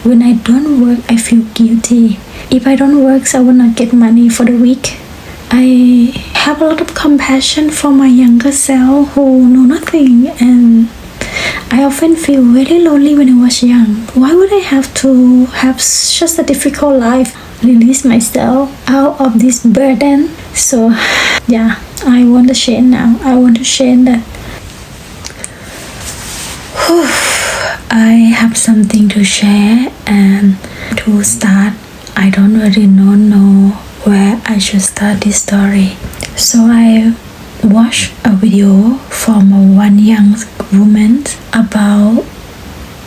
when I don't work, I feel guilty. If I don't work, I will not get money for the week. I have a lot of compassion for my younger self who know nothing, and I often feel very lonely when I was young. Why would I have to have such a difficult life? Release myself out of this burden. So yeah, I want to change now. I want to change that. I have something to share, and to start, I don't really know where I should start this story. So I watched a video from one young woman about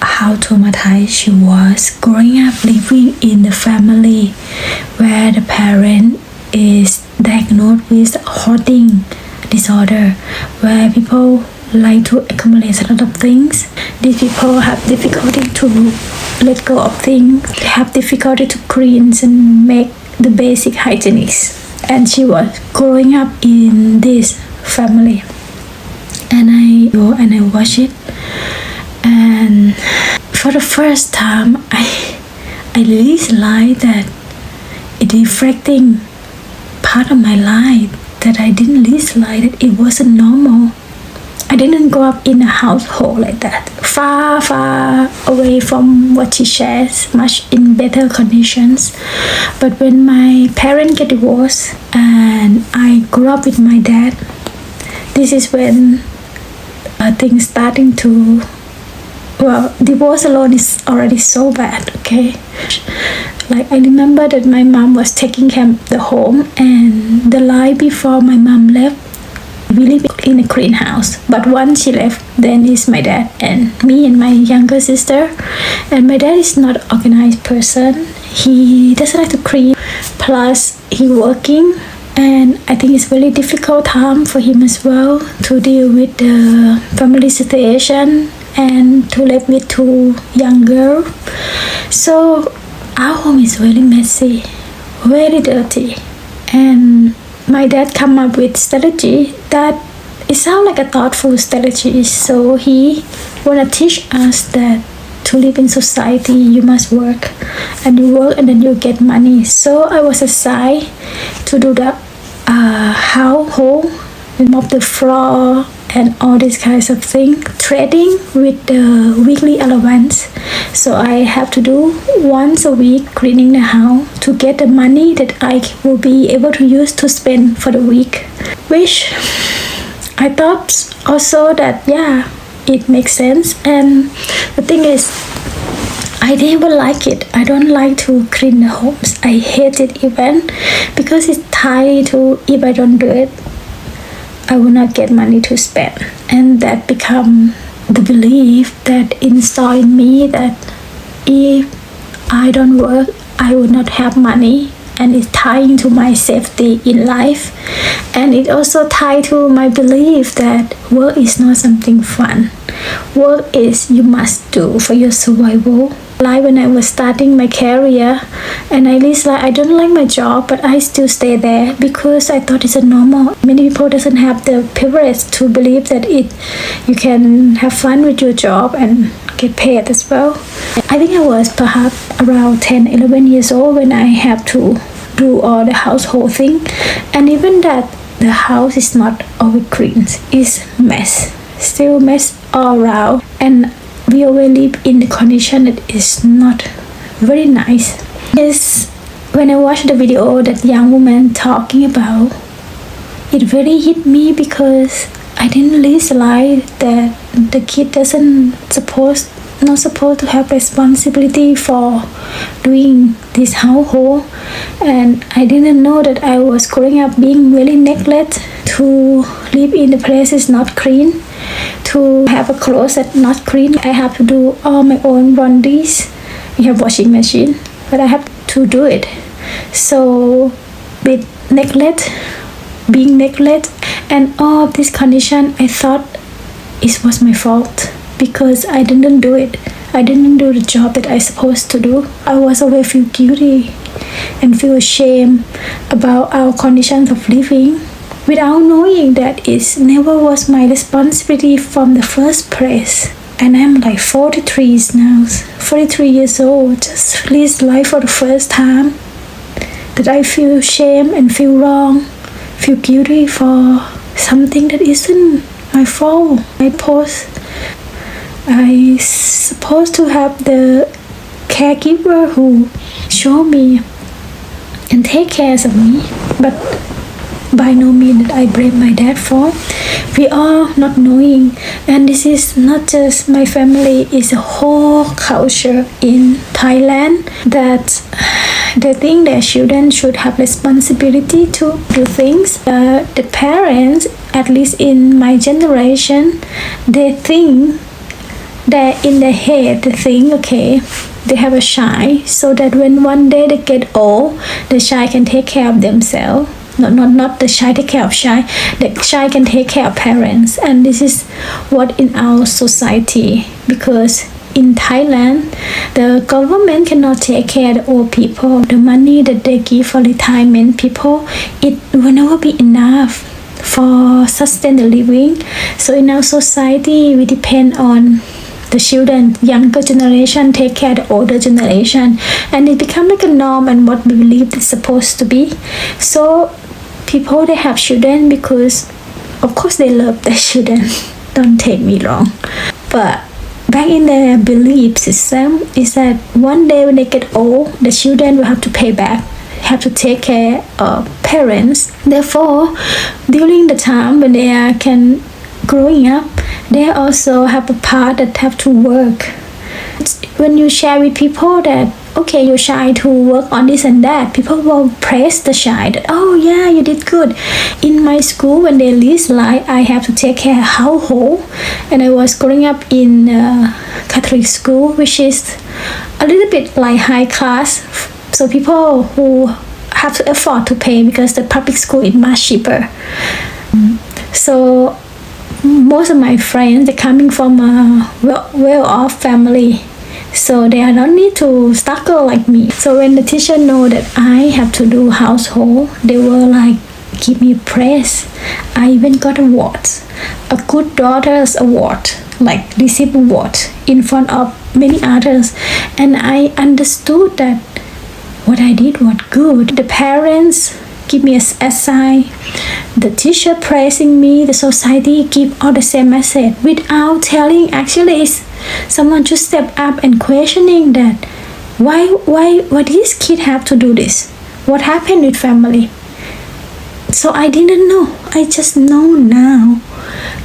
how traumatized she was growing up living in a family where the parent is diagnosed with hoarding disorder, where people like to accumulate a lot of things. These people have difficulty to let go of things. They have difficulty to clean and make the basic hygienics. And she was growing up in this family. And I go and I watch it. And for the first time, I realized that it reflecting part of my life that I didn't realize that it wasn't normal. I didn't grow up in a household like that, far away from what she shares, much in better conditions. But when my parents get divorced and I grew up with my dad, this is when things starting to, well, divorce alone is already so bad, okay? Like, I remember that my mom was taking care of the home, and the life before my mom left, we live in a clean house. But once she left, then it's my dad and me and my younger sister. And my dad is not an organized person. He doesn't like to clean. Plus, he working. And I think it's really difficult time for him as well to deal with the family situation and to live with two young girls. So our home is really messy, very dirty. And my dad come up with strategy that it sounds like a thoughtful strategy. So he wanna teach us that to live in society, you must work, and you work and then you get money. So I was assigned to do the household, mop the floor, and all these kinds of things, trading with the weekly allowance. So I have to do once a week cleaning the house to get the money that I will be able to use to spend for the week, which I thought also that yeah, it makes sense. And the thing is, I never like it. I don't like to clean the homes. I hate it even because it's tied to, if I don't do it, I will not get money to spend. And that become the belief that installed in me that if I don't work, I will not have money. And it's tying to my safety in life. And it also tied to my belief that work is not something fun. Work is you must do for your survival. Like when I was starting my career, and I realized like I don't like my job, but I still stay there because I thought it's a normal. Many people doesn't have the privilege to believe that you can have fun with your job and get paid as well. I think I was perhaps around 10-11 years old when I have to do all the household thing, and even that the house is not always clean, it's mess, still mess all around, and we always live in the condition that is not very nice. Yes, when I watched the video that young woman talking about, it really hit me because I didn't realize that the kid not supposed to have responsibility for doing this household. And I didn't know that I was growing up being really neglected, to live in the places not clean, to have a closet not clean. I have to do all my own laundries. We have washing machine, but I have to do it. So with being neglect and all of this condition, I thought it was my fault because I didn't do it. I didn't do the job that I supposed to do. I was always feel guilty and feel ashamed about our conditions of living, without knowing that it never was my responsibility from the first place. and I'm like 43 now, 43 years old, just lived life for the first time, that I feel shame and feel wrong, feel guilty for something that isn't my fault. I supposed to have the caregiver who show me and take care of me, but by no means that I blame my dad for. We are not knowing, and this is not just my family, it's a whole culture in Thailand that they think their children should have responsibility to do things. The parents, at least in my generation, they think that in their head they think, okay, they have a child so that when one day they get old, the child can take care of themselves. Not the child take care of child, the child can take care of parents. And this is what in our society, because in Thailand the government cannot take care of the old people. The money that they give for retirement people, it will never be enough for sustain the living. So in our society we depend on the children, younger generation take care of the older generation, and it become like a norm and what we believe it's supposed to be. So people, they have children because of course they love their children, don't take me wrong, but back in their belief system is that one day when they get old, the children will have to pay back, have to take care of parents. Therefore, during the time when they are growing up, they also have a part that have to work. When you share with people that, okay, your child to work on this and that, people will praise the child that, oh yeah, you did good. In my school, when they list like I have to take care of household, and I was growing up in Catholic school, which is a little bit like high class, so people who have to afford to pay, because the public school is much cheaper. So most of my friends, they're coming from a well-off family, so they don't need to struggle like me. So when the teacher know that I have to do household, they were like give me praise. I even got awards, a good daughter's award, like receive award in front of many others, and I understood that what I did was good. The parents give me a sign, the teacher praising me, the society give all the same message without telling. Actually, someone just step up and questioning that why this kid have to do this, what happened with family. So I didn't know, I just know now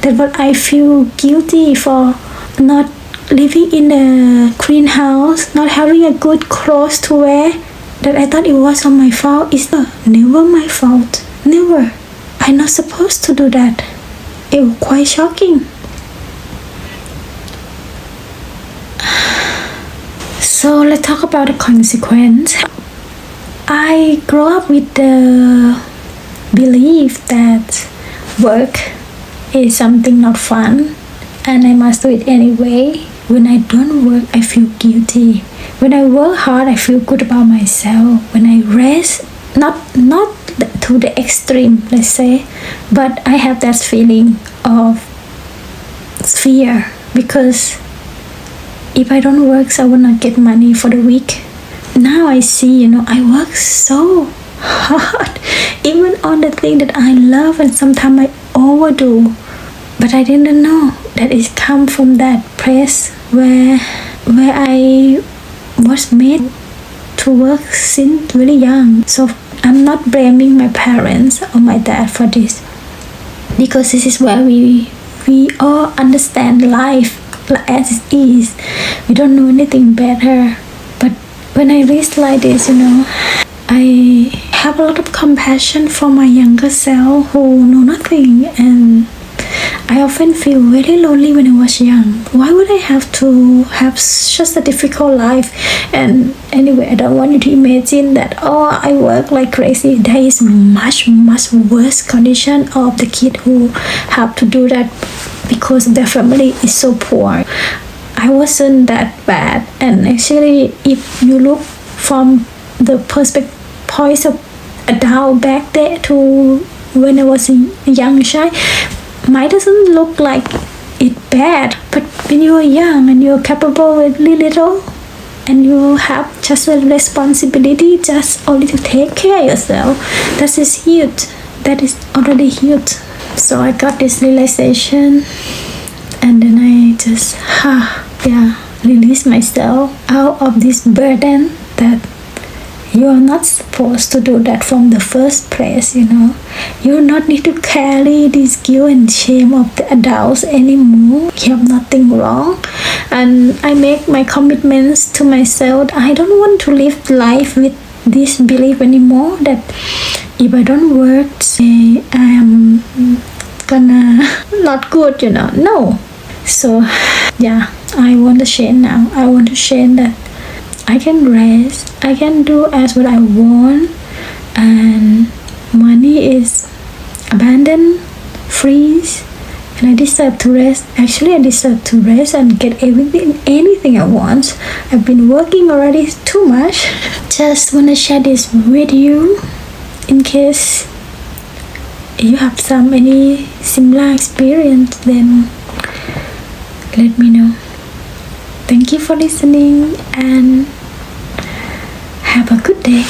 that what I feel guilty for not living in a clean house, not having a good clothes to wear, that I thought it was on my fault. It's never my fault, never. I'm not supposed to do that. It was quite shocking. So let's talk about the consequence. I grew up with the belief that work is something not fun and I must do it anyway. When I don't work, I feel guilty. When I work hard, I feel good about myself. When I rest, not to the extreme, let's say, but I have that feeling of fear, because if I don't work, so I will not get money for the week. Now I see, I work so hard, even on the thing that I love, and sometimes I overdo. But I didn't know that it come from that place where I was made to work since really young. So I'm not blaming my parents or my dad for this, because this is where we all understand life as it is. We don't know anything better. But when I read like this, I have a lot of compassion for my younger self who know nothing, and I often feel very lonely when I was young. Why would I have to have such a difficult life? And anyway, I don't want you to imagine that, I work like crazy. There is much worse condition of the kid who have to do that because their family is so poor. I wasn't that bad. And actually, if you look from the point of adult back there to when I was a young child, mine doesn't look like it's bad. But when you're young and you're capable with little, and you have just a responsibility just only to take care of yourself, that is huge. That is already huge. So I got this realization, and then I just release myself out of this burden that you are not supposed to do that from the first place. You not need to carry this guilt and shame of the adults anymore. You have nothing wrong. And I make my commitments to myself. I don't want to live life with this belief anymore that if I don't work, say I am gonna not good, no. So I want to change now. I want to change that I can rest, I can do as what I want, and money is abundant, free, and I deserve to rest. Actually, I deserve to rest and get anything I want. I've been working already too much. Just want to share this with you in case you have any similar experience, then let me know. Thank you for listening and have a good day.